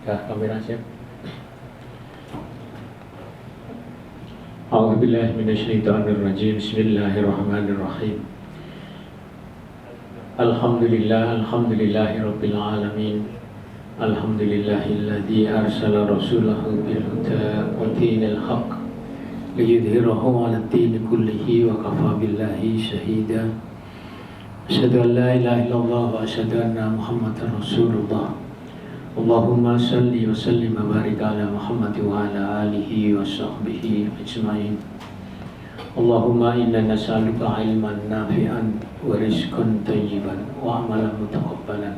Ya, kamera siap. A'udzubillahi minasyaitonirrajim. Bismillahirrahmanirrahim. Alhamdulillahirabbil alamin. Alhamdulillahilladzi arsala rasulahu bil huda wa dinil haqq liyudhhirahu 'alad dini kullihi wa kafa billahi shahida. Asyhadu an la ilaha illallah wa asyhadu anna Muhammadar Rasulullah. Allahumma salli wa sallim wa barik ala Muhammad wa ala alihi wa sahbihi ajma'in. Allahumma inna nas'aluka ilman nafi'an wa rizqan thayyiban wa amalan mutaqabbalan.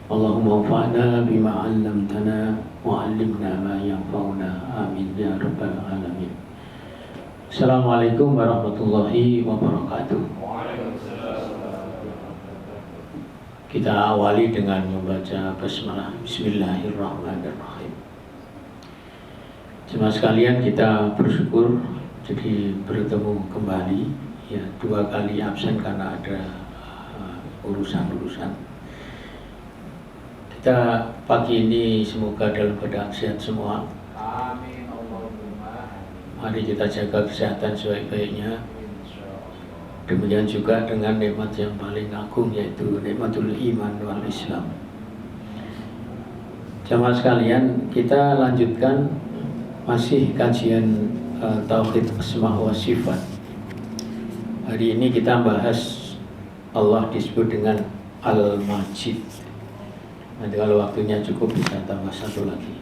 Allahumma anfa'na bima 'allamtana wa 'allimna ma yanfa'una. Amin ya rabbal alamin. Assalamualaikum warahmatullahi wabarakatuh. Kita awali dengan membaca basmalah. Bismillahirrahmanirrahim. Jemaah sekalian, kita bersyukur jadi bertemu kembali. Ya, 2 kali absen karena ada urusan-urusan. Kita pagi ini semoga dalam keadaan sehat semua. Amin Allahumma. Mari kita jaga kesehatan sebaik-baiknya. Demikian juga dengan nikmat yang paling agung, yaitu nikmatul iman wal Islam. Jamaah sekalian, kita lanjutkan masih kajian Tauhid Asma wa Sifat. Hari ini kita bahas Allah disebut dengan Al-Majid. Nanti kalau waktunya cukup bisa tambah satu lagi.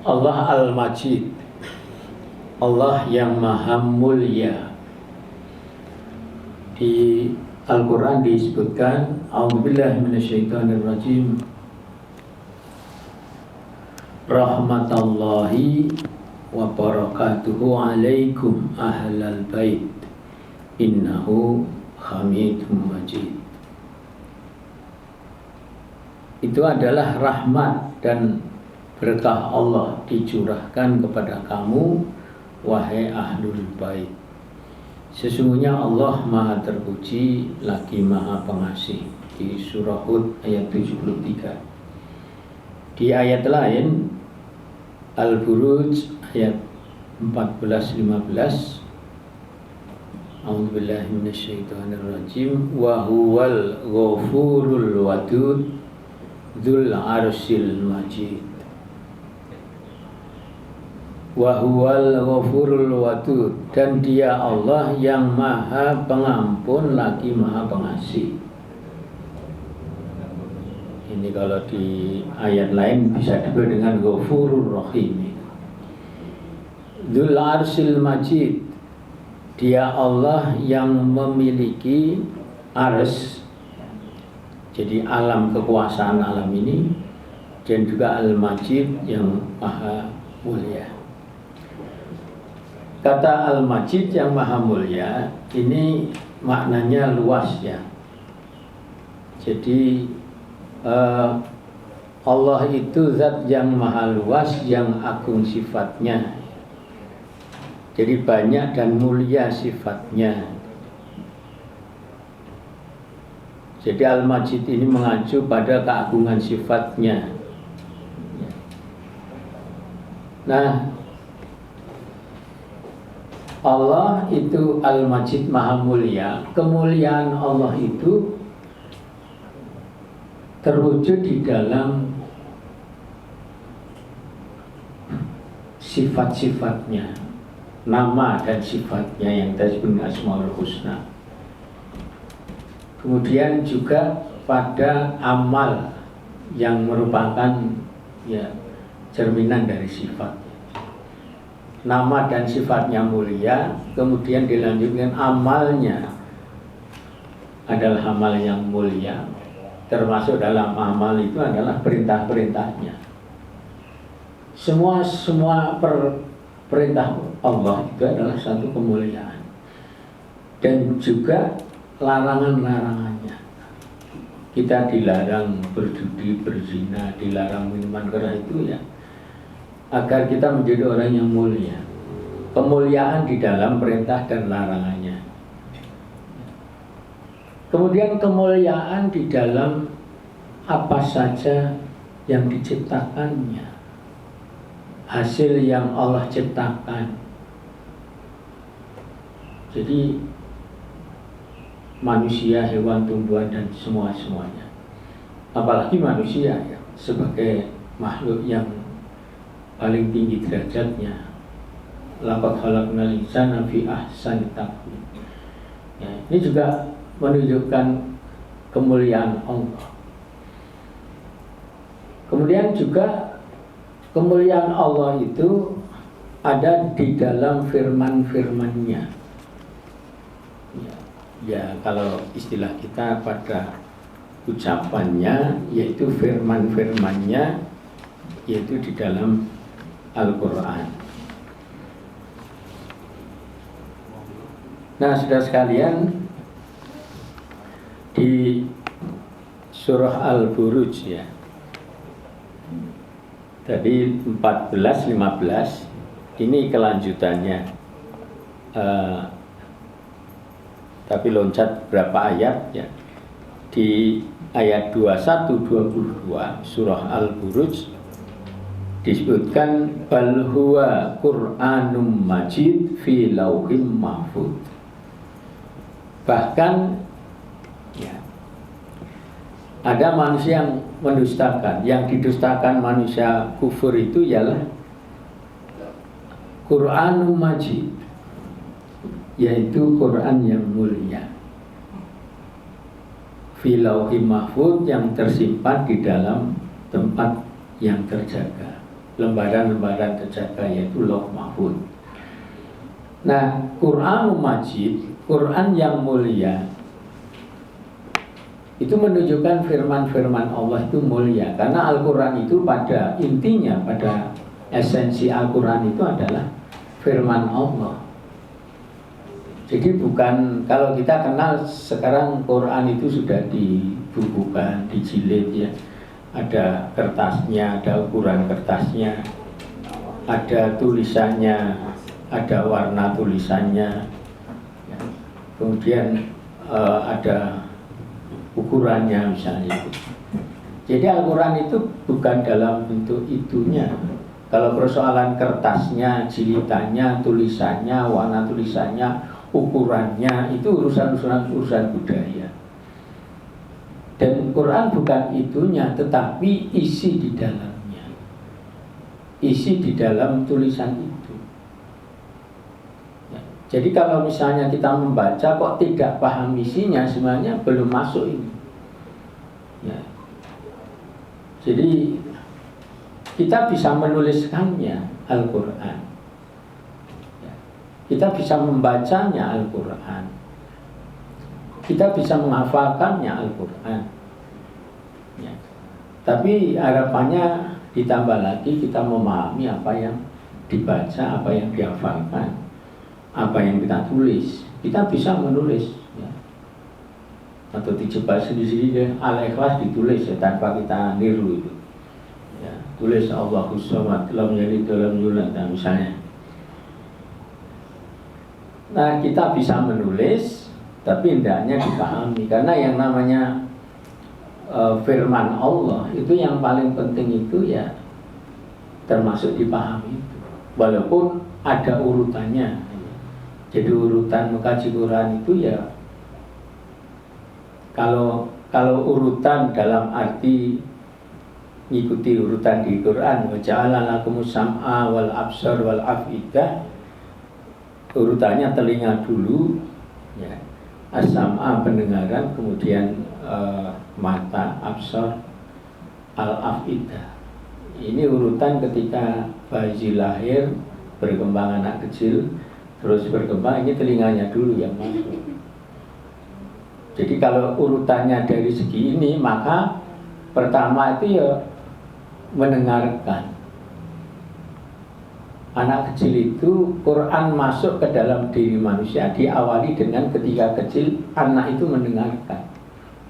Allah Al-Majid, Allah yang Maha Mulia. Di Al-Quran disebutkan, A'udzubillahi minasyaitonirrajim, rahmatallahi wa barakatuhu alaikum ahlal bait innahu hamidum majid. Itu adalah rahmat dan berkah Allah dicurahkan kepada kamu, wahai ahlul bait. Sesungguhnya Allah Maha terpuji lagi Maha pengasih. Di surah Hud ayat 73. Di ayat lain Al-Buruj ayat 14-15, A'udzubillahi minasyaitonirrajim, wa huwal ghafurul wadud dzul arsyil majid. Wa huwal ghafurul wadud, dan dia Allah yang Maha pengampun lagi Maha pengasih. Ini kalau di ayat lain bisa disebut dengan Ghafurur Rahim. Dzul arsyil majid, dia Allah yang memiliki ars, jadi alam kekuasaan alam ini, dan juga Al-Majid yang Maha mulia. Kata Al-Majid yang Maha Mulia ini maknanya luas ya. Jadi Allah itu zat yang maha luas, yang agung sifatnya. Jadi banyak dan mulia sifatnya. Jadi Al-Majid ini mengacu pada keagungan sifatnya. Nah, Allah itu Al-Majid Maha Mulia. Kemuliaan Allah itu terwujud di dalam sifat-sifatnya, nama dan sifatnya yang disebut Asmaul Husna. Kemudian juga pada amal yang merupakan ya cerminan dari sifat. Nama dan sifatnya mulia, kemudian dilanjutkan amalnya adalah amal yang mulia. Termasuk dalam amal itu adalah perintah-perintahnya. Semua perintah Allah itu adalah satu kemuliaan. Dan juga larangan-larangannya. Kita dilarang berjudi, berzina, dilarang minuman keras itu ya agar kita menjadi orang yang mulia. Kemuliaan di dalam perintah dan larangannya. Kemudian kemuliaan di dalam apa saja yang diciptakannya, hasil yang Allah ciptakan. Jadi manusia, hewan, tumbuhan, dan semuanya. Apalagi manusia ya, sebagai makhluk yang paling tinggi derajatnya. Laqad khalaqnal insana fi ahsani taqwim. Ya, ini juga menunjukkan kemuliaan Allah. Kemudian juga kemuliaan Allah itu ada di dalam firman-firman-Nya. Ya, kalau istilah kita pada ucapannya, yaitu firman-firman-Nya, yaitu di dalam Al-Quran. Nah, saudara sekalian, di surah Al-Buruj ya, tadi 14-15, ini kelanjutannya, tapi loncat berapa ayat ya. Di ayat 21-22 surah Al-Buruj disebutkan bal huwa Qur'anum Majid fi lauhim mahfud. Bahkan ya, ada manusia yang mendustakan. Yang didustakan manusia kufur itu ialah Qur'anum Majid, yaitu Quran yang mulia, fi lauhim mahfud, yang tersimpan di dalam tempat yang terjaga, lembaran-lembaran terjaga, yaitu lauh mahfud. Nah, Quranul Majid, Quran yang mulia, itu menunjukkan firman-firman Allah itu mulia, karena Al-Quran itu pada intinya, pada esensi Al-Quran itu adalah firman Allah. Jadi bukan, kalau kita kenal sekarang Quran itu sudah dibukukan, dijilid ya. Ada kertasnya, ada ukuran kertasnya, ada tulisannya, ada warna tulisannya, ya. Kemudian ada ukurannya misalnya. Jadi Al-Quran itu bukan dalam bentuk itunya. Kalau persoalan kertasnya, jilitannya, tulisannya, warna tulisannya, ukurannya, itu urusan budaya. Dan Quran bukan itunya, tetapi isi di dalamnya, isi di dalam tulisan itu ya. Jadi kalau misalnya kita membaca kok tidak paham isinya, sebenarnya belum masuk ini ya. Jadi kita bisa menuliskannya Al-Quran, kita bisa membacanya Al-Quran, kita bisa menghafalkannya Al-Quran ya. Tapi harapannya ditambah lagi kita memahami apa yang dibaca, apa yang dihafalkan, apa yang kita tulis. Kita bisa menulis ya. Atau dijebak sendiri-sendiri, Al-Ikhlas ditulis ya, tanpa kita niru itu ya. Tulis Allahus Samad lam yalid walam yulad misalnya. Nah, kita bisa menulis, tapi hendaknya dipahami, karena yang namanya firman Allah itu yang paling penting itu ya termasuk dipahami itu, walaupun ada urutannya. Jadi urutan mengkaji Quran itu ya, kalau urutan dalam arti ngikuti urutan di Quran, wa ja'ala lakumus sam'a wal absar wal afidah, urutannya telinga dulu ya, as-sam'a pendengaran, kemudian mata, absar, al-afidah. Ini urutan ketika bayi lahir, berkembang anak kecil, terus berkembang, ini telinganya dulu yang masuk. Jadi kalau urutannya dari segi ini, maka pertama itu ya mendengarkan. Anak kecil itu, Quran masuk ke dalam diri manusia diawali dengan ketika kecil anak itu mendengarkan.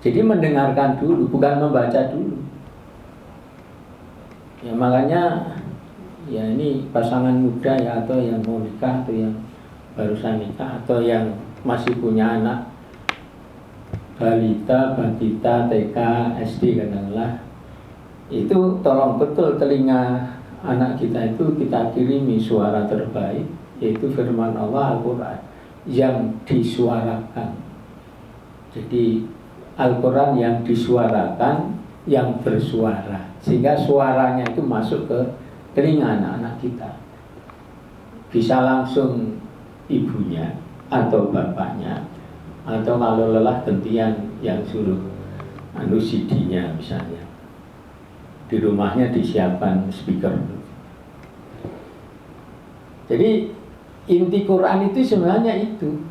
Jadi mendengarkan dulu, bukan membaca dulu ya. Makanya ya ini pasangan muda ya, atau yang mau nikah, atau yang barusan nikah, atau yang masih punya anak balita, batita, TK, SD katakanlah, Itu tolong betul telinga anak kita itu kita kirimi suara terbaik, yaitu firman Allah Al-Quran yang disuarakan. Jadi Al-Quran yang disuarakan, yang bersuara, sehingga suaranya itu masuk ke telinga anak-anak kita. Bisa langsung ibunya atau bapaknya, atau kalau lelah gantian yang suruh CD-nya misalnya. Di rumahnya disiapkan speaker. Jadi inti Quran itu sebenarnya itu.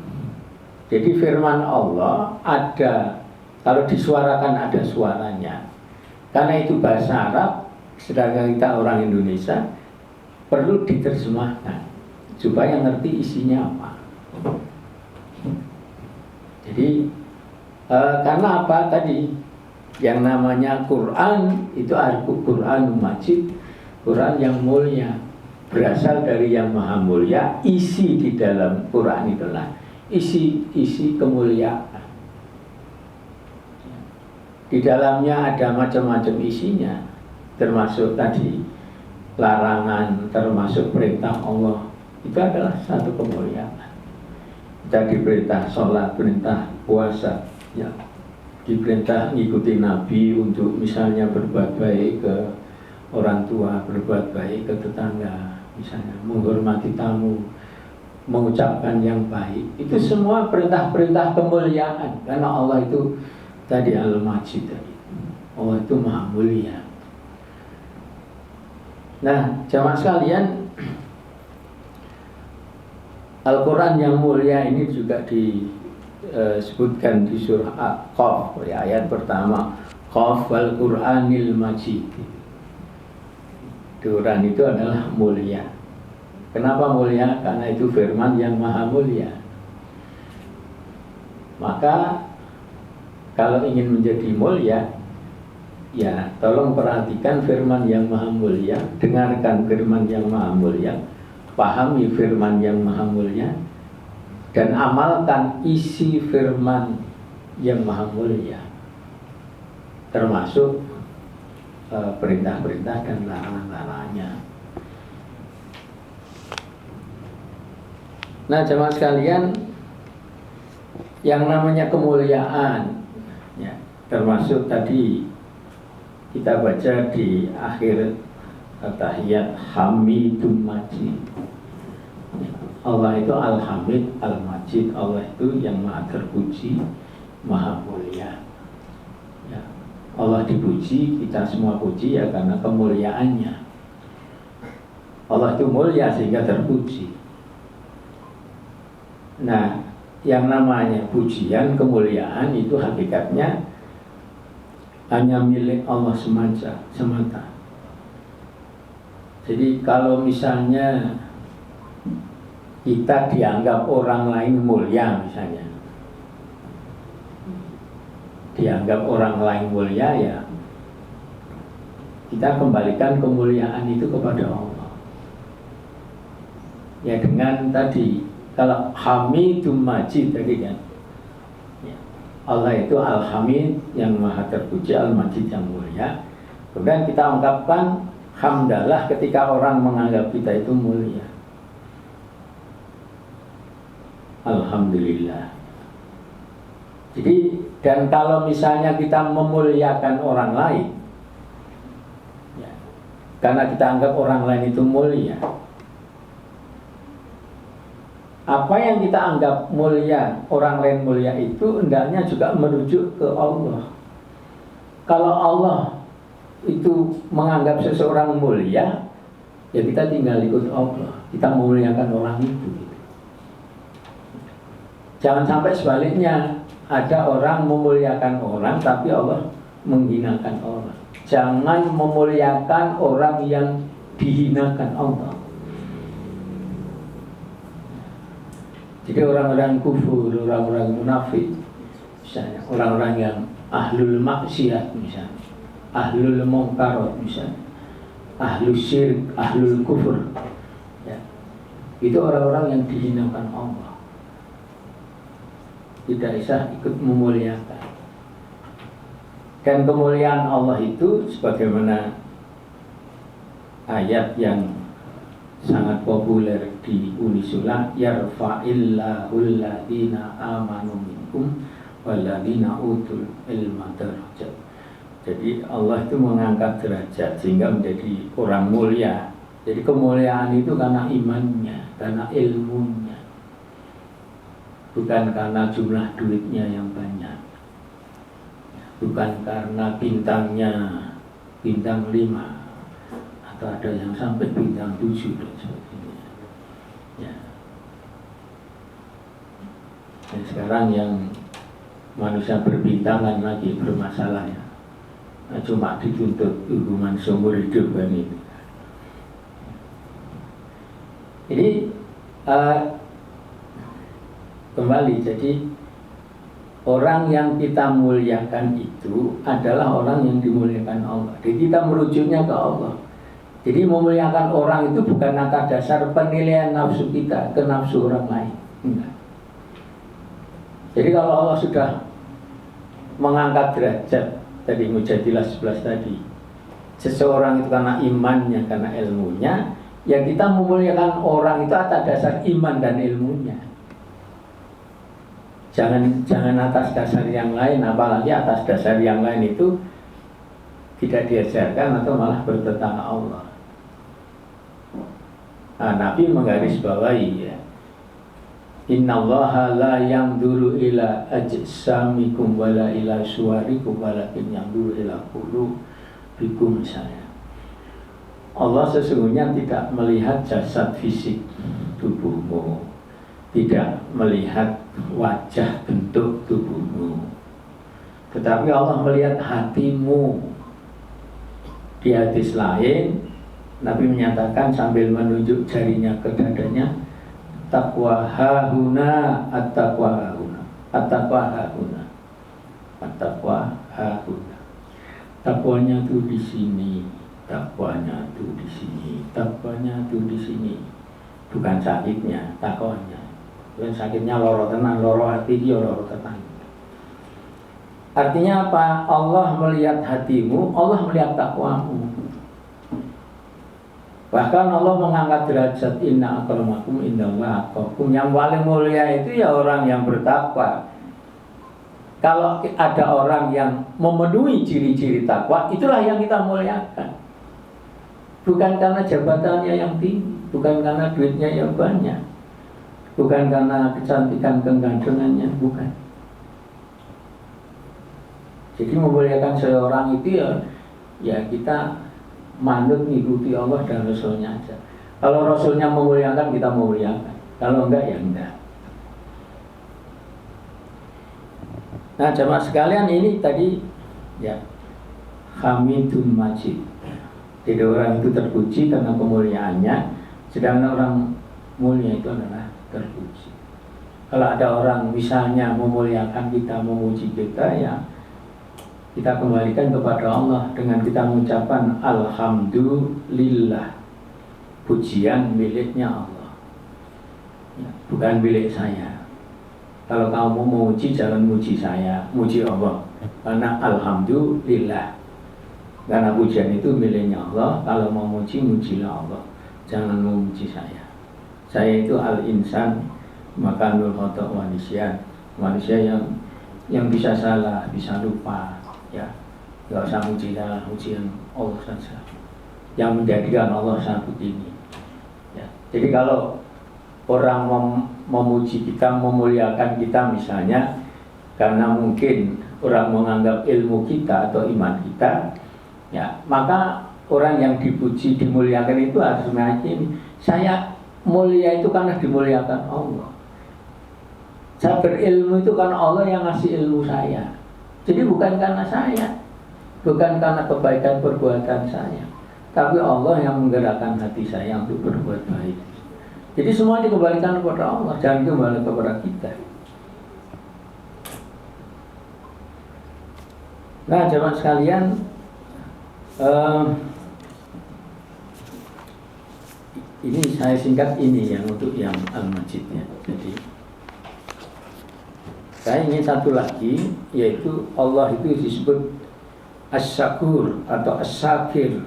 Jadi firman Allah ada, kalau disuarakan ada suaranya. Karena itu bahasa Arab, sedangkan kita orang Indonesia, perlu diterjemahkan supaya ngerti isinya apa. Jadi karena apa tadi? Yang namanya Quran itu Al-Quran Majid, Quran yang mulia, berasal dari yang maha mulia. Isi di dalam Quran itulah isi kemuliaan. Di dalamnya ada macam-macam isinya, termasuk tadi larangan, termasuk perintah Allah. Itu adalah satu kemuliaan. Kita diperintah sholat, perintah puasa, ya, diperintah ngikuti Nabi untuk misalnya berbuat baik ke orang tua, berbuat baik ke tetangga, misalnya menghormati tamu, mengucapkan yang baik. Itu semua perintah-perintah kemuliaan, karena Allah itu tadi Al-Majid tadi. Allah itu maha mulia. Nah, jamaah sekalian, Al-Quran yang mulia ini juga disebutkan di surah Qaf, ayat pertama, Qaf wal Quranil Majid. Quran itu adalah mulia. Kenapa mulia? Karena itu firman yang maha mulia. Maka kalau ingin menjadi mulia, ya tolong perhatikan firman yang maha mulia, dengarkan firman yang maha mulia, pahami firman yang maha mulia, dan amalkan isi firman yang maha mulia, termasuk perintah-perintah dan larangan-larangannya. Nah, jemaah sekalian, yang namanya kemuliaan, ya, termasuk tadi kita baca di akhir tahiyat Hamidum Majid. Allah itu Al-Hamid, Al-Majid. Allah itu yang maha terpuji, maha mulia. Ya. Allah dipuji, kita semua puji ya karena kemuliaannya. Allah itu mulia sehingga terpuji. Nah, yang namanya pujian, kemuliaan itu hakikatnya hanya milik Allah semata. Jadi kalau misalnya kita dianggap orang lain mulia, misalnya dianggap orang lain mulia, ya kita kembalikan kemuliaan itu kepada Allah. Ya dengan tadi, kalau Hamidum Majid tadi kan, ya, Allah itu Al-Hamid yang maha terpuji, Al-Majid yang mulia. Kemudian kita ungkapkan hamdalah ketika orang menganggap kita itu mulia. Alhamdulillah. Jadi, dan kalau misalnya kita memuliakan orang lain, ya, karena kita anggap orang lain itu mulia, apa yang kita anggap mulia, orang lain mulia itu hendaknya juga merujuk ke Allah. Kalau Allah itu menganggap seseorang mulia, ya kita tinggal ikut Allah, kita memuliakan orang itu. Jangan sampai sebaliknya, ada orang memuliakan orang tapi Allah menghinakan orang. Jangan memuliakan orang yang dihinakan Allah. Jadi orang-orang kufur, orang-orang munafik, misalnya orang-orang yang ahlul maksiat, misalnya ahlul mungkarat, misalnya ahlul syirik, ahlul kufur, ya, itu orang-orang yang dihinakan Allah. Tidak bisa ikut memuliakan. Dan kemuliaan Allah itu sebagaimana ayat yang sangat populer di Unisula, yarfa'illahul ladzina amanu minkum walladzina utul ilma darajat. Jadi Allah itu mengangkat derajat sehingga menjadi orang mulia. Jadi kemuliaan itu karena imannya, karena ilmunya, bukan karena jumlah duitnya yang banyak, bukan karena bintangnya bintang 5 atau ada yang sampai bintang 7 dan sebagainya. Ya. Dan sekarang yang manusia berbintangan lagi bermasalah ya. Nah, cuma dituntut hukuman seumur hidup kan itu. Jadi kembali, jadi orang yang kita muliakan itu adalah orang yang dimuliakan Allah. Jadi kita merujuknya ke Allah. Jadi memuliakan orang itu bukan atas dasar penilaian nafsu kita ke nafsu orang lain. Enggak. Jadi kalau Allah sudah mengangkat derajat tadi Mujadilah 11 tadi, seseorang itu karena imannya, karena ilmunya, ya kita memuliakan orang itu atas dasar iman dan ilmunya. Jangan atas dasar yang lain, apalagi atas dasar yang lain itu tidak diajarkan atau malah bertentangan Allah. Nah, Nabi menggarisbawahi ya, innallaha la yanzuru ila ajsamikum wala ila suwarikum walakin yanzuru ila qulubikum misalnya. Allah sesungguhnya tidak melihat jasad fisik tubuhmu, tidak melihat wajah bentuk tubuhmu, tetapi Allah melihat hatimu. Di hadis lain Nabi menyatakan sambil menunjuk jarinya ke dadanya, taqwa hahuna, at-taqwa hahuna, at-taqwa hahuna, at-taqwa hahuna. Takwanya tuh di sini, takwanya tuh di sini, takwanya tuh di sini. Bukan sakitnya, takwanya. Bukan sakitnya loro tenan, loro hati dia loro tenan. Artinya apa? Allah melihat hatimu, Allah melihat takwamu. Bahkan Allah mengangkat derajat inna akramakum indallahi atqakum. Yang paling mulia itu ya orang yang bertakwa. Kalau ada orang yang memenuhi ciri-ciri takwa, itulah yang kita muliakan. Bukan karena jabatannya yang tinggi, bukan karena duitnya yang banyak, bukan karena kecantikan kegantengannya, bukan. Jadi memuliakan seorang itu ya kita manut mengikuti Allah dan Rasulnya aja. Kalau Rasulnya memuliakan, kita memuliakan. Kalau enggak, ya enggak. Nah, jemaah sekalian, ini tadi ya Hamidun Majid. Jadi orang itu terpuji karena kemuliaannya, sedangkan orang mulia itu adalah terpuji. Kalau ada orang misalnya memuliakan kita, memuji kita, ya kita kembalikan kepada Allah dengan kita mengucapkan alhamdulillah, pujian miliknya Allah, ya, bukan milik saya. Kalau kamu memuji, jangan muji saya, muji Allah. Karena alhamdulillah, karena pujian itu miliknya Allah. Kalau mau muji, mujilah Allah, jangan memuji saya. Saya itu al-insan makanul khata' wa nisyan, manusia yang bisa salah, bisa lupa. Ya, nggak usah muji saya, mujian Allah saja yang menjadikan Allah satu ini. Ya, jadi kalau orang memuji kita, memuliakan kita misalnya karena mungkin orang menganggap ilmu kita atau iman kita, ya maka orang yang dipuji, dimuliakan itu harus meyakini saya mulia itu karena dimuliakan Allah. Saya berilmu itu karena Allah yang ngasih ilmu saya. Jadi bukan karena saya, bukan karena kebaikan perbuatan saya, tapi Allah yang menggerakkan hati saya untuk berbuat baik. Jadi semua dikembalikan kepada Allah, jangan kembali kepada kita. Nah, jemaah sekalian, ini saya singkat ini yang untuk yang Al-Majidnya. Jadi saya ingin satu lagi, yaitu Allah itu disebut As-Syakur atau As-Syakir.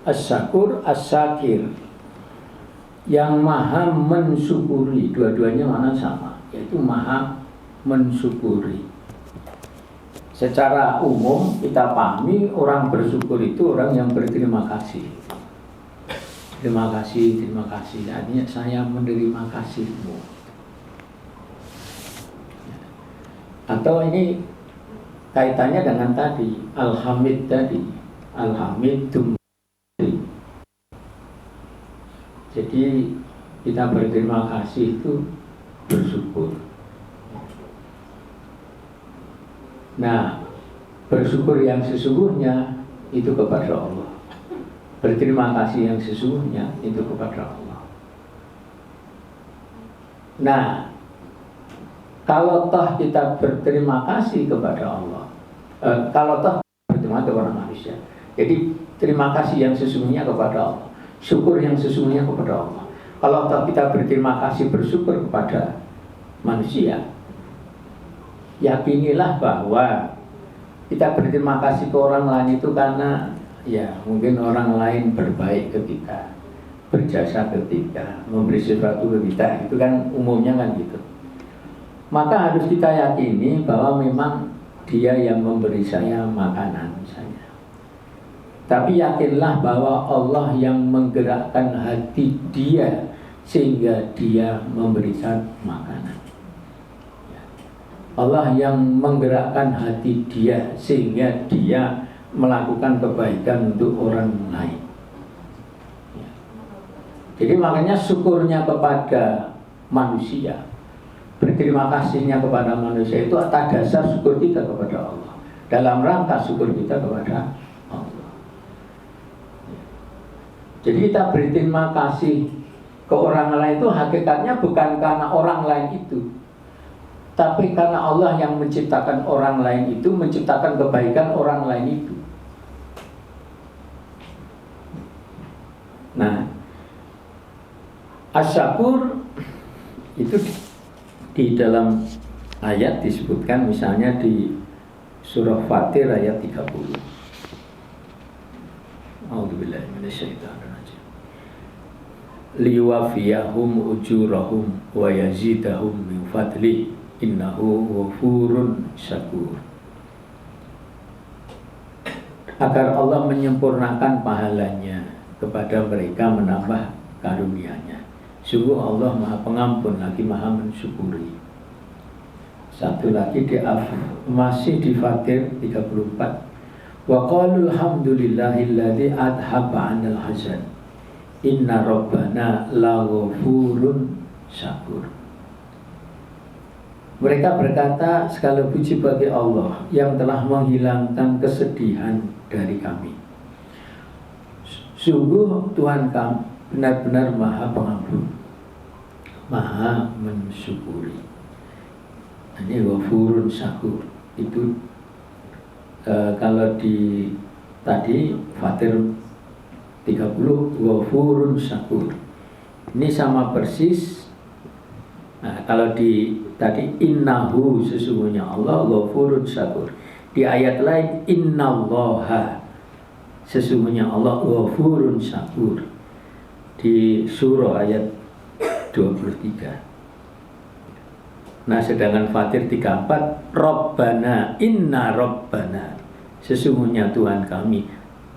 As-Syakur, As-Syakir, yang maha mensyukuri. Dua-duanya mana sama, yaitu maha mensyukuri. Secara umum kita pahami orang bersyukur itu orang yang berterima kasih. Terima kasih, artinya saya menerima kasihmu. Atau ini kaitannya dengan tadi Al-Hamid tadi, Al-Hamidum. Jadi kita berterima kasih itu bersyukur. Nah, bersyukur yang sesungguhnya itu kepada Allah. Berterima kasih yang sesungguhnya itu kepada Allah. Nah, kalau toh kita berterima kasih kepada Allah, kalau toh berterima kasih kepada manusia, jadi terima kasih yang sesungguhnya kepada Allah, syukur yang sesungguhnya kepada Allah. Kalau toh kita berterima kasih bersyukur kepada manusia, yakinilah bahwa kita berterima kasih ke orang lain itu karena ya mungkin orang lain berbaik ke kita, berjasa ke kita, memberi sesuatu ke kita, itu kan umumnya kan gitu. Maka harus kita yakini bahwa memang dia yang memberi saya makanan misalnya. Tapi yakinlah bahwa Allah yang menggerakkan hati dia sehingga dia memberikan makanan. Allah yang menggerakkan hati dia sehingga dia melakukan kebaikan untuk orang lain. Jadi makanya syukurnya kepada manusia, berterima kasihnya kepada manusia itu atas dasar syukur kita kepada Allah, dalam rangka syukur kita kepada Allah. Jadi kita berterima kasih ke orang lain itu hakikatnya bukan karena orang lain itu, tapi karena Allah yang menciptakan orang lain itu, menciptakan kebaikan orang lain itu. Nah, Asy-Syakur itu di dalam ayat disebutkan misalnya di surah Fatir ayat 30. A'udzubillahi minasyaitonir rajim. Liwafiyahum ujurahum wa yazidahum min fadli innahu ghafurun syakur. Agar Allah menyempurnakan pahalanya kepada mereka, menambah karunia-Nya. Sungguh Allah Maha Pengampun lagi Maha Mensyukuri. Satu lagi masih di Fatir 34. Wa qalul hamdulillahilladzi adhaba 'anil hazan. Inna rabbana laghafurun syakur. Mereka berkata, segala puji bagi Allah yang telah menghilangkan kesedihan dari kami. Sungguh Tuhan kami benar-benar Maha Pengampun, Maha Mensyukuri. Ini Ghafurun Syakur. Itu kalau di tadi Fatir 30 Ghafurun Syakur. Ini sama persis. Nah, kalau di tadi innahu sesungguhnya Allah Ghafurun Syakur. Di ayat lain innallaha sesungguhnya Allah Ghafurun Syakur. Di surah ayat 23. Nah, sedangkan Fatir 34 Rabbana inna Rabbana sesungguhnya Tuhan kami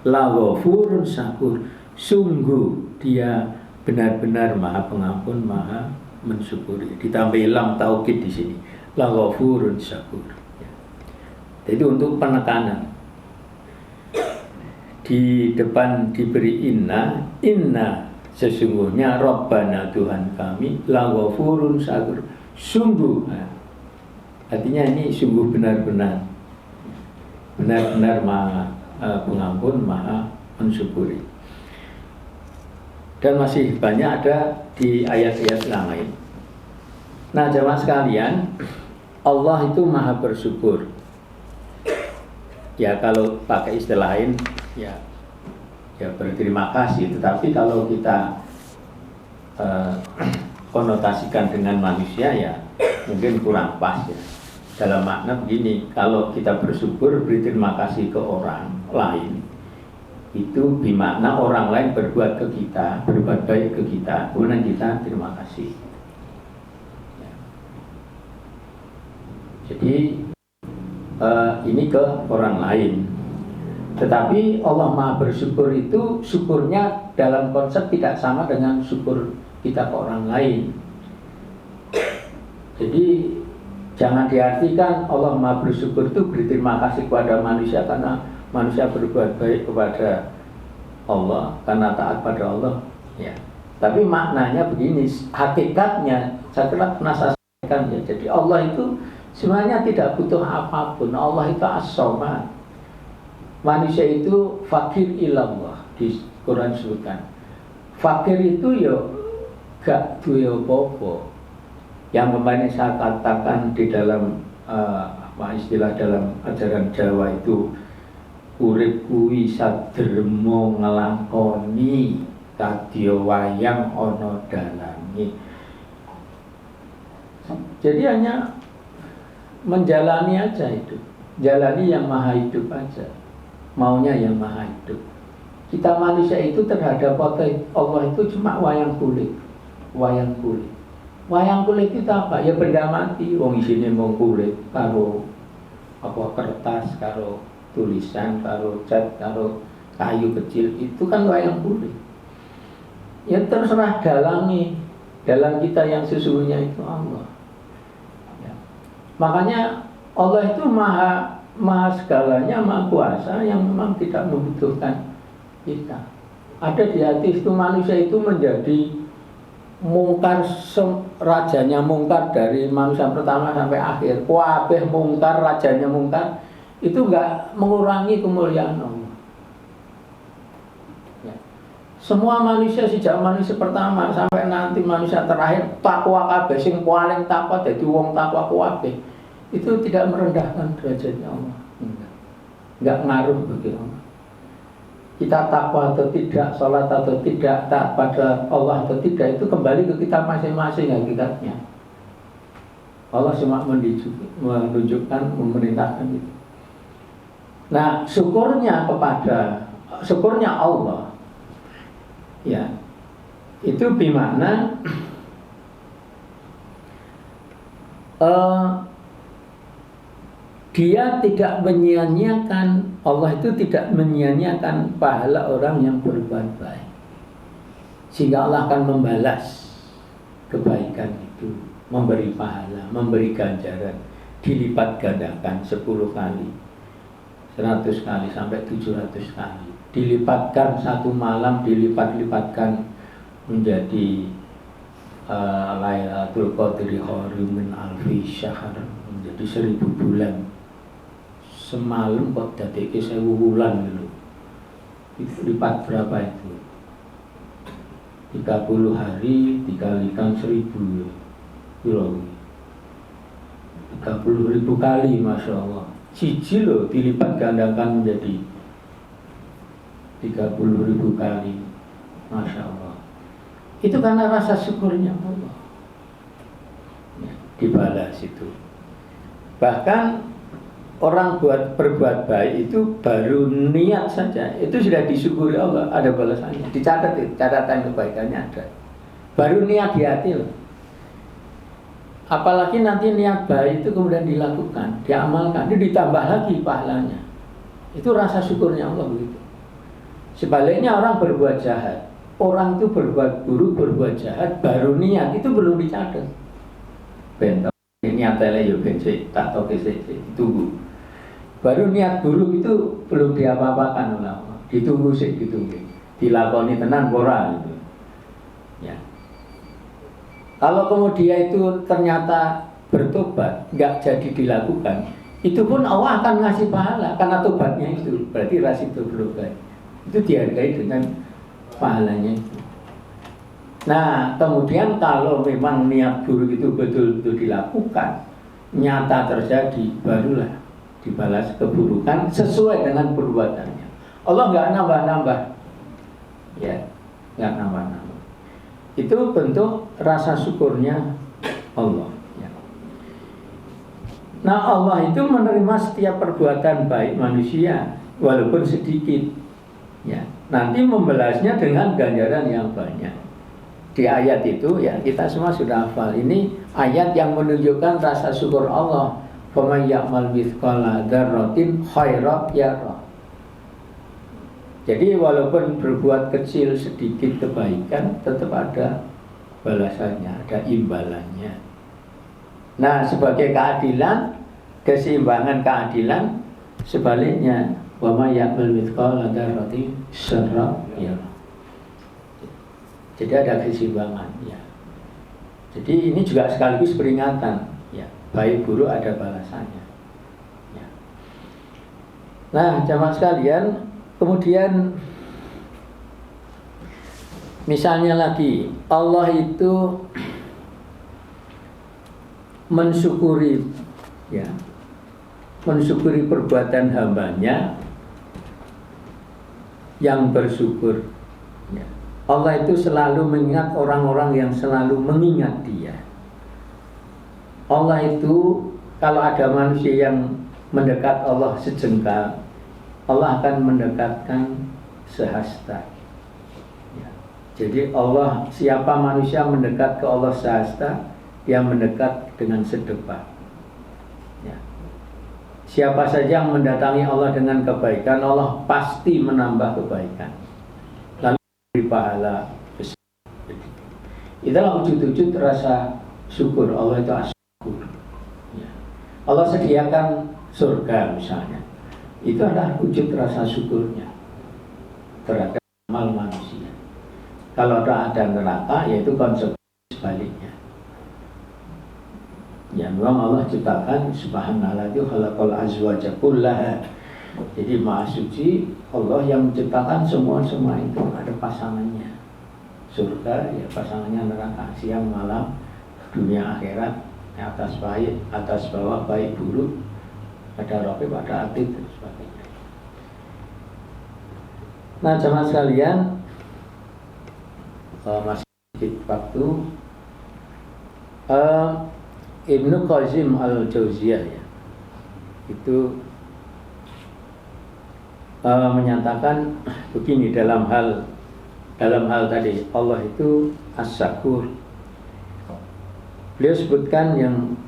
la Ghafurun Syakur, sungguh dia benar-benar Maha Pengampun, Maha Mensyukuri. Ditambah lam taukid di sini, la Ghafurun Syakur. Jadi untuk penekanan di depan diberi inna sesungguhnya Rabbana Tuhan kami la Ghafurun Syakur, sungguh. Artinya ini sungguh benar-benar Maha Pengampun, Maha Mensyukuri. Dan masih banyak ada di ayat-ayat yang lain. Nah, jemaah sekalian, Allah itu Maha bersyukur. Ya, kalau pakai istilah lain ya berterima kasih. Tetapi kalau kita konotasikan dengan manusia ya mungkin kurang pas ya. Dalam makna begini, kalau kita bersyukur beri terima kasih ke orang lain, itu bermakna orang lain berbuat ke kita, berbuat baik ke kita, kemudian kita terima kasih. Ya. Jadi ini ke orang lain. Tetapi Allah Maha bersyukur itu syukurnya dalam konsep tidak sama dengan syukur kita ke orang lain. Jadi jangan diartikan Allah Maha bersyukur itu berterima kasih kepada manusia karena manusia berbuat baik kepada Allah, karena taat pada Allah. Ya. Tapi maknanya begini, hakikatnya saya kira pernah saya sampaikan ya. Jadi Allah itu sebenarnya tidak butuh apapun. Allah itu as-samad. Manusia itu fakir ilallah, di Quran disebutkan. Fakir itu ya gak duwe apa-apa. Yang kemarin saya katakan di dalam istilah dalam ajaran Jawa itu, urip kuwi sadermo ngelakoni kadya wayang ana dalane. Jadi hanya menjalani aja itu, jalani yang maha hidup aja, maunya yang maha hidup. Kita manusia itu terhadap Allah itu cuma wayang kulit, wayang kulit. Wayang kulit itu apa? Ya benda mati. Wong isine mung kulit karo apa kertas, karo tulisan, karo cat, karo kayu kecil, itu kan wayang kulit. Ya terserah dalami, dalam kita yang sesungguhnya itu Allah. Ya. Makanya Allah itu maha segalanya, maha kuasa yang memang tidak membutuhkan kita. Ada di hati itu manusia itu menjadi mungkar, rajanya mungkar dari manusia pertama sampai akhir. Kabeh mungkar, rajanya mungkar, itu enggak mengurangi kemuliaan Allah. Ya. Semua manusia sejak manusia pertama sampai nanti manusia terakhir takwa kabeh, sing paling takwa dadi wong takwa kabeh. Itu tidak merendahkan derajatnya Allah. Enggak ngaruh bagi Allah. Kita takwa atau tidak, sholat atau tidak, taat pada Allah atau tidak, itu kembali ke kita masing-masing hakikatnya. Allah cuma menunjukkan, memerintahkan itu. Nah, syukurnya Allah, ya, itu bermakna dia tidak menyia-nyiakan, Allah itu tidak menyia-nyiakan pahala orang yang berbuat baik, sehingga Allah akan membalas kebaikan itu, memberi pahala, memberi ganjaran, dilipat gandakan 10 kali, 100 kali sampai 700 kali, dilipatkan satu malam, dilipat-lipatkan menjadi Lailatul Qadri khairum min alfi syahr, menjadi 1000 bulan. Semalam kok dadeke 1000 bulan gitu. Itu lipat berapa itu? 30 hari dikalikan 1000 kilo. 30.000 kali, Masya Allah. Siji loh dilipat gandakan menjadi 30.000 kali, Masya Allah. Itu karena rasa syukurnya Allah, ya, dibalas itu. Bahkan orang berbuat baik itu baru niat saja, itu sudah disyukuri Allah, ada balasannya, dicatat, catatan kebaikannya ada. Baru niat di hati loh. Apalagi nanti niat baik itu kemudian dilakukan, diamalkan, itu ditambah lagi pahalanya. Itu rasa syukurnya Allah begitu. Sebaliknya orang berbuat jahat, orang itu berbuat buruk, berbuat jahat, baru niat, itu belum dicatat. Bentar, niat yo benci, tak toke ditunggu. Baru niat buruk itu belum diapa-apakan oleh Allah, ditunggu sih, ditunggu, dilakoni tenan ora gitu. Ya. Kalau kemudian itu ternyata bertobat, nggak jadi dilakukan, itu pun Allah akan ngasih pahala karena tobatnya itu, berarti rasi bertobat itu dihargai dengan pahalanya itu. Nah, kemudian kalau memang niat buruk itu betul-betul dilakukan, nyata terjadi, barulah dibalas keburukan sesuai dengan perbuatannya. Allah nggak nambah-nambah, ya, nggak nambah-nambah. Itu bentuk rasa syukurnya Allah. Ya. Nah, Allah itu menerima setiap perbuatan baik manusia walaupun sedikit. Ya, nanti membalasnya dengan ganjaran yang banyak. Di ayat itu ya kita semua sudah hafal. Ini ayat yang menunjukkan rasa syukur Allah. Faman ya'mal mithqala dzarratin khairan yarah. Jadi walaupun berbuat kecil sedikit kebaikan, tetap ada balasannya, ada imbalannya. Nah, sebagai keadilan, keseimbangan keadilan, sebaliknya, wa may ya'mal mithqala dzarratin syarran yarah. Jadi ada keseimbangan, ya. Jadi ini juga sekaligus peringatan, ya. Baik buruk ada balasannya. Ya. Nah, jamaah sekalian, kemudian misalnya lagi Allah itu mensyukuri, ya, mensyukuri perbuatan hambanya yang bersyukur. Ya. Allah itu selalu mengingat orang-orang yang selalu mengingat Dia. Allah itu kalau ada manusia yang mendekat Allah sejengkal, Allah akan mendekatkan sehasta. Ya. Jadi Allah, siapa manusia mendekat ke Allah sehasta, dia mendekat dengan sedepak. Ya. Siapa saja yang mendatangi Allah dengan kebaikan, Allah pasti menambah kebaikan. Lalu beri pahala besar. Itulah wujud-wujud rasa syukur. Allah itu asyukur. Ya. Allah sediakan surga misalnya. Itu adalah wujud rasa syukurnya terhadap amal manusia. Kalau ada neraka, yaitu konsekuensi sebaliknya. Ya, memang Allah ciptakan subhanallah itu khalaqal azwaja kullaha. Jadi Maha Suci Allah yang menciptakan semua itu ada pasangannya. Surga ya pasangannya neraka, siang malam, dunia akhirat, atas baik, atas bawah, baik buruk, ada raqib, ada atid dan sebagainya. Nah, jemaah sekalian, masih sedikit waktu. Ibnu Qayyim al-Jauziyah ya, itu menyatakan begini dalam hal tadi Allah itu as-syakur. Beliau sebutkan yang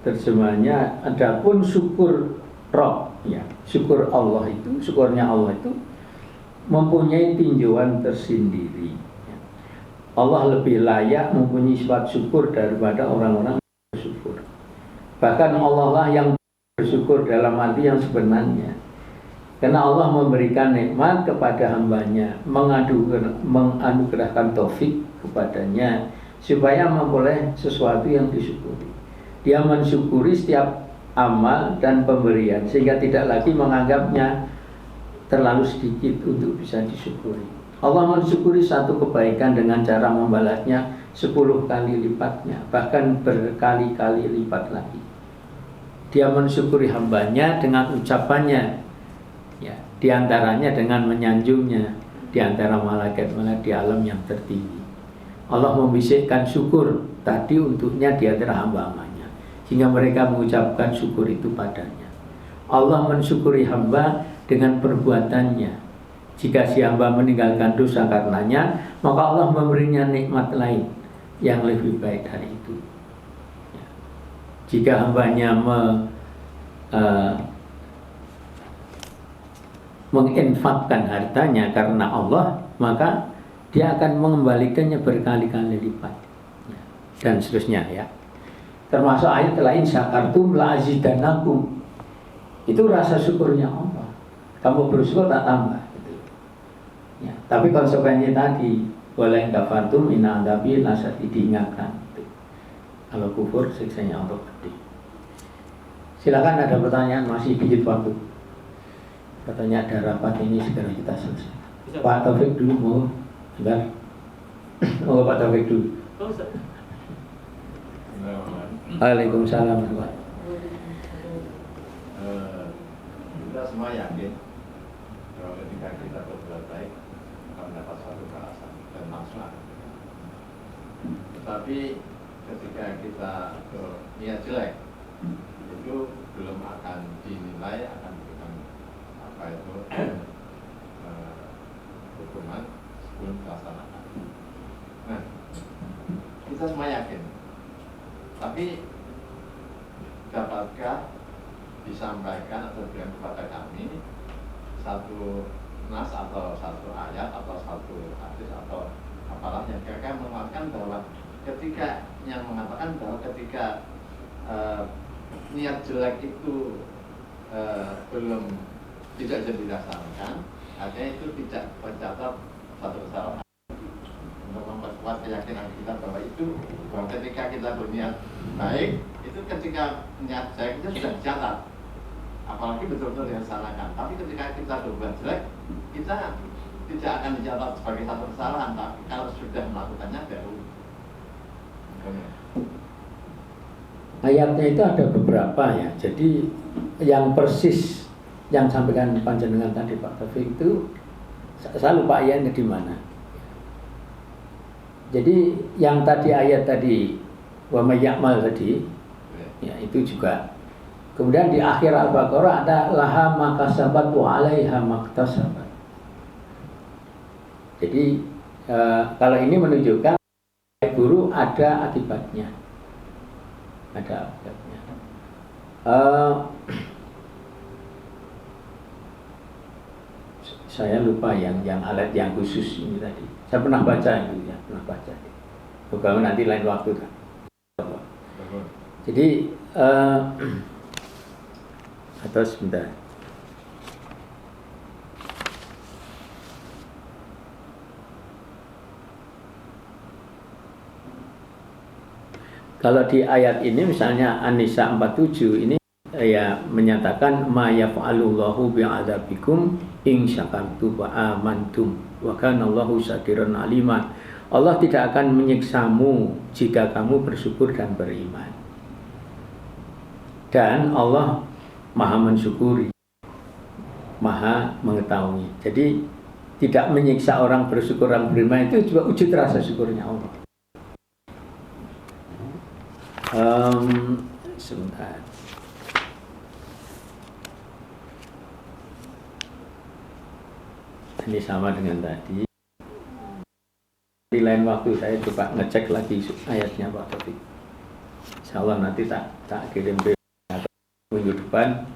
terjemahnya, adapun syukur Rabb ya, syukur Allah itu, syukurnya Allah itu mempunyai tinjauan tersendiri. Allah lebih layak mempunyai sifat syukur daripada orang-orang yang bersyukur. Bahkan Allah lah yang bersyukur dalam arti yang sebenarnya. Karena Allah memberikan nikmat kepada hambanya, menganugerahkan taufik kepadanya supaya memperoleh sesuatu yang disyukuri. Dia mensyukuri setiap amal dan pemberian sehingga tidak lagi menganggapnya terlalu sedikit untuk bisa disyukuri. Allah mensyukuri satu kebaikan dengan cara membalasnya 10 kali lipatnya, bahkan berkali-kali lipat lagi. Dia mensyukuri hambanya dengan ucapannya, ya, diantaranya dengan menyanjungnya di antara malaikat-malaikat di alam yang tertinggi. Allah membisikkan syukur tadi untuknya di antara hamba-hambanya, sehingga mereka mengucapkan syukur itu padanya. Allah mensyukuri hamba dengan perbuatannya. Jika si hamba meninggalkan dosa karenanya, maka Allah memberinya nikmat lain yang lebih baik dari itu. Jika hambanya menginfakkan hartanya karena Allah, maka dia akan mengembalikannya berkali-kali lipat, dan seterusnya ya. Termasuk ayat lain, syakartum la azidannakum. Itu rasa syukurnya Allah. Kamu bersyukur tak tambah. Ya, tapi konsekuensinya tadi, boleh kafartum inna adzabi lasyadid, diingatkan. Kalau kufur siksanya Allah gede. Silakan, ada pertanyaan, masih dikit waktu. Katanya ada rapat ini segera kita selesai. Pak Taufik dulu mau, sebentar. Oh, Pak Taufik dulu. Waalaikumsalam. Kita semua yakin kalau ketika kita berbuat baik akan mendapat suatu balasan dan maksud. Tetapi ketika kita berniat jelek, itu belum akan dinilai akan diberikan apa itu hukuman sebelum dilaksanakan. Nah, kita semua yakin, tapi dapatkah disampaikan atau diberikan kepada kami satu nas atau satu ayat atau satu hadis atau apalah yang kira-kira menguatkan bahwa ketika yang mengatakan bahwa ketika niat jelek itu belum tidak jadi dilaksanakan, artinya itu tidak tercatat satu kesalahan. Untuk memperkuat keyakinan kita bahwa ketika kita berniat baik, itu ketika niat baik itu sudah dicatat, apalagi betul-betul dilaksanakan. Tapi ketika kita berbuat jelek, kita tidak akan dicatat sebagai satu kesalahan, tapi kalau sudah melakukannya baru. Ayatnya itu ada beberapa ya. Jadi yang persis yang sampaikan panjenengan tadi Pak Taufik itu saya lupa ayatnya di mana. Jadi yang tadi ayat tadi wa may ya'mal tadi ya itu juga. Kemudian di akhir Al-Baqarah ada laha makasabat wa 'alaiha maktasabat. Jadi kalau ini menunjukkan guru ada akibatnya. Ada akibatnya. Saya lupa yang alat yang khusus ini tadi. Saya pernah baca itu ya, pernah baca. Kalau nanti lain waktu kan. Jadi atau sebentar. Kalau di ayat ini misalnya An-Nisa 47 ini ya menyatakan ma yaf'alullahu bi'adzabikum in syakartum wa amantum wa kana Allahu syakiran aliman. Allah tidak akan menyiksamu jika kamu bersyukur dan beriman. Dan Allah Maha mensyukuri, Maha mengetahui. Jadi tidak menyiksa orang bersyukur dan beriman itu juga wujud rasa syukurnya Allah. Sebentar. Ini sama dengan tadi. Di lain waktu saya coba ngecek lagi ayatnya Pak Taufik. Insyaallah nanti tak kirim minggu depan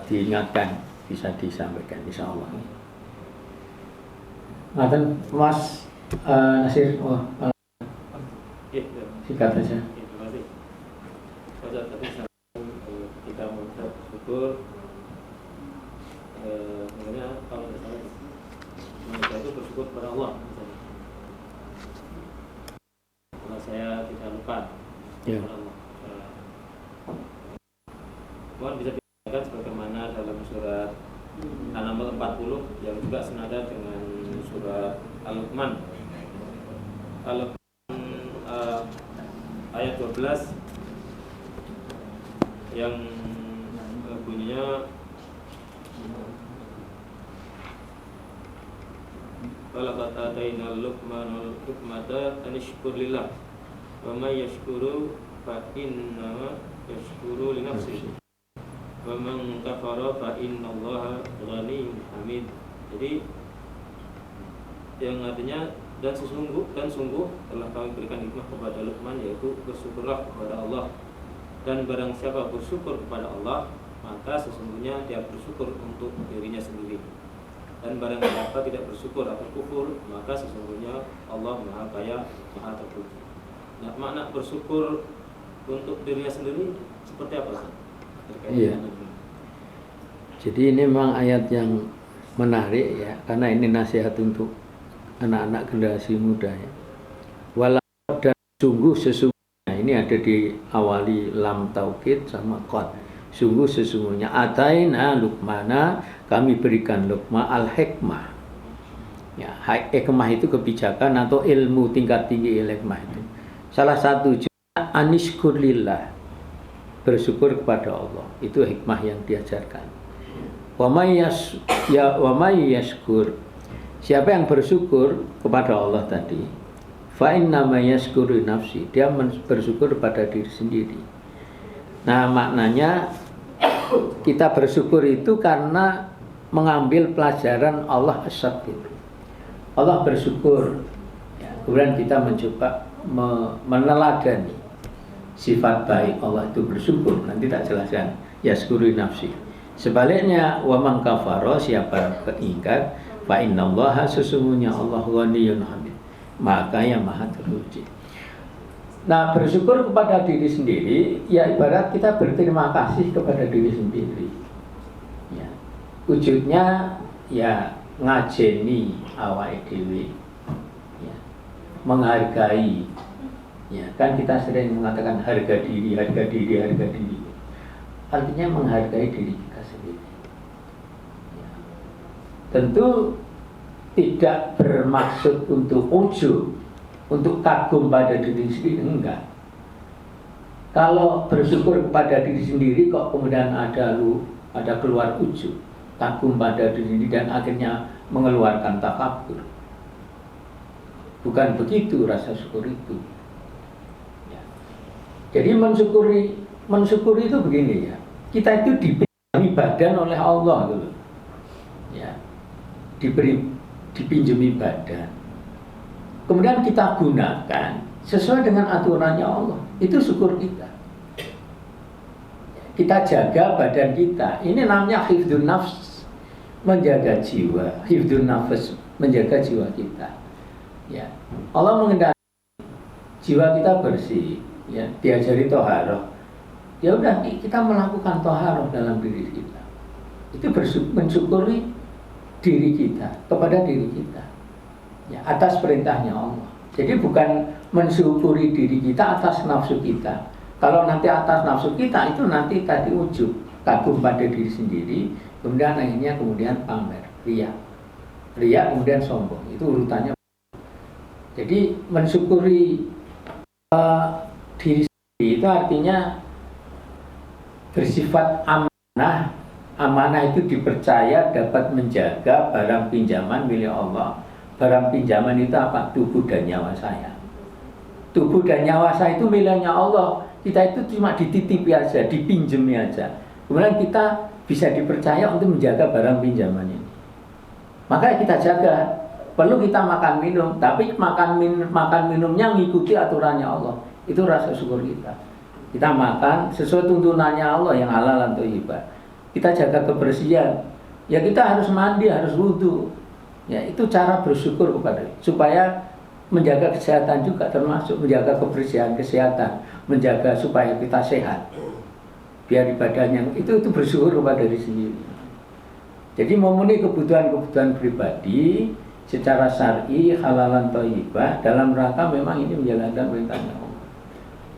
diingatkan bisa disampaikan insyaallah. Ngaten Mas Nasir, sikat saja. Tapi kita mengucap syukur makanya kalau misalnya manusia itu bersyukur kepada Allah misalnya. Kalau saya tidak lupa kepada Allah, mohon bisa dikatakan sebagaimana dalam surat An-Naml 40 yang juga senada dengan surat Al-Luqman ayat 12 yang bunyinya walaqad atainal luqmanal hikmata an yashkur lillah wa may yashkuru fa inna yashkuru li nafsihi wa man kafara fa innallaha ghaniyyun hamid. Jadi yang artinya dan sungguh telah kami berikan hikmah kepada Luqman, yaitu bersyukurlah kepada Allah. Dan barang siapa bersyukur kepada Allah, maka sesungguhnya dia bersyukur untuk dirinya sendiri. Dan barang siapa tidak bersyukur atau kufur, maka sesungguhnya Allah Maha Kaya, Maha Terpuji. Nah, makna bersyukur untuk dirinya sendiri seperti apa? Iya. Jadi ini memang ayat yang menarik ya, karena ini nasihat untuk anak-anak generasi muda ya. Walau dan sungguh sesungguhnya, ini ada di awali lam taukid sama qad. Sungguh sesungguhnya ataina Luqmana, kami berikan Luqman al-hikmah. Ya, hikmah itu kebijakan atau ilmu tingkat tinggi hikmah itu. Salah satu juga anishkur lillah, bersyukur kepada Allah. Itu hikmah yang diajarkan. Wa may yashkur, siapa yang bersyukur kepada Allah tadi, fa inna ma yashkuru nafsi, dia bersyukur pada diri sendiri. Nah, maknanya kita bersyukur itu karena mengambil pelajaran Allah as-sabir. Allah bersyukur, ya, kemudian kita mencoba meneladani sifat baik Allah itu bersyukur. Nanti tak jelaskan. Yaskuri nafsi. Sebaliknya, wa man kafara, siapa beringkar, fa innallaha, sesungguhnya Allah ghaniyun hamid, maka yang maha terpuji. Nah, bersyukur kepada diri sendiri ya ibarat kita berterima kasih kepada diri sendiri. Ya. Wujudnya ya ngajeni awake dhewe. Ya. Menghargai. Ya, kan kita sering mengatakan harga diri, harga diri, harga diri. Artinya menghargai diri kita sendiri. Ya. Tentu tidak bermaksud untuk ujub, untuk kagum pada diri sendiri, enggak. Kalau bersyukur kepada diri sendiri kok kemudian ada keluar ujub, kagum pada diri sendiri dan akhirnya mengeluarkan takabur. Bukan begitu rasa syukur itu. Ya. Jadi mensyukuri itu begini ya. Kita itu diberi badan oleh Allah gitu. Ya. Dipinjami badan. Kemudian kita gunakan sesuai dengan aturannya Allah. Itu syukur kita. Kita jaga badan kita. Ini namanya hifdzun nafs, menjaga jiwa. Hifdzun nafs, menjaga jiwa kita. Ya, Allah mengendaki jiwa kita bersih. Ya, diajari toharoh. Ya udah kita melakukan toharoh dalam diri kita. Itu mensyukuri diri kita kepada diri kita. Ya, atas perintahnya Allah. Jadi bukan mensyukuri diri kita atas nafsu kita. Kalau nanti atas nafsu kita itu nanti tadi ujub, kagum pada diri sendiri, kemudian akhirnya pamer, riya kemudian sombong. Itu urutannya. Jadi mensyukuri diri sendiri itu artinya bersifat amanah. Amanah itu dipercaya dapat menjaga barang pinjaman milik Allah. Barang pinjaman itu apa? Tubuh dan nyawa saya. Tubuh dan nyawa saya itu miliknya Allah. Kita itu cuma dititipi aja, dipinjemi aja. Kemudian kita bisa dipercaya untuk menjaga barang pinjaman ini. Maka kita jaga. Perlu kita makan minum, tapi makan minumnya mengikuti aturannya Allah. Itu rasa syukur kita. Kita makan sesuai tuntunannya Allah yang halal atau thayyibah. Kita jaga kebersihan. Ya kita harus mandi, harus wudu. Ya itu cara bersyukur kepada supaya menjaga kesehatan juga termasuk menjaga kebersihan kesehatan, menjaga supaya kita sehat. Biar ibadahnya itu bersyukur kepada diri sendiri. Jadi memenuhi kebutuhan pribadi secara syar'i halalan thayyibah dalam rangka memang ini menjalankan perintahnya Allah.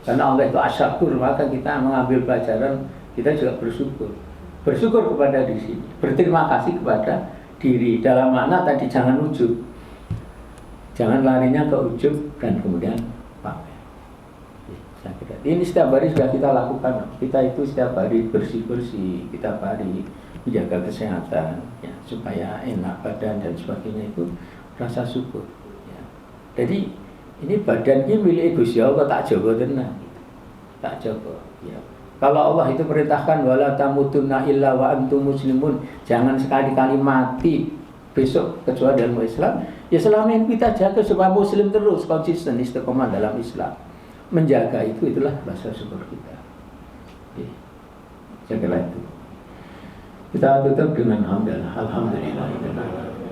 Karena Allah itu asyakur, maka kita mengambil pelajaran, kita juga bersyukur. Bersyukur kepada diri sini, berterima kasih kepada diri. Dalam makna tadi jangan ujub, jangan larinya ke ujub dan kemudian pamer. Ini setiap hari sudah kita lakukan. Kita itu setiap hari bersih-bersih, kita hari menjaga kesehatan, ya, supaya enak badan dan sebagainya itu rasa syukur. Ya. Jadi ini badan ini milik Gusti Allah tak jaga tenang, tak jaga. Ya. Kalau Allah itu perintahkan wala tamutunna illa wa antum muslimun, jangan sekali-kali mati besok kecuali dalam Islam. Ya selama ini kita jaga supaya muslim terus konsisten istiqomah dalam Islam. Menjaga itulah rasa syukur kita. Jagalah itu. Kita tutup dengan hamdalah. Alhamdulillah.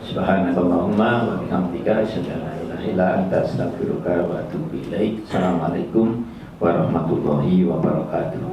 Subhanakallahumma wa bihamdika asyhadu an la ilaha illa anta astaghfiruka wa atubu ilaik. Assalamualaikum warahmatullahi wabarakatuh.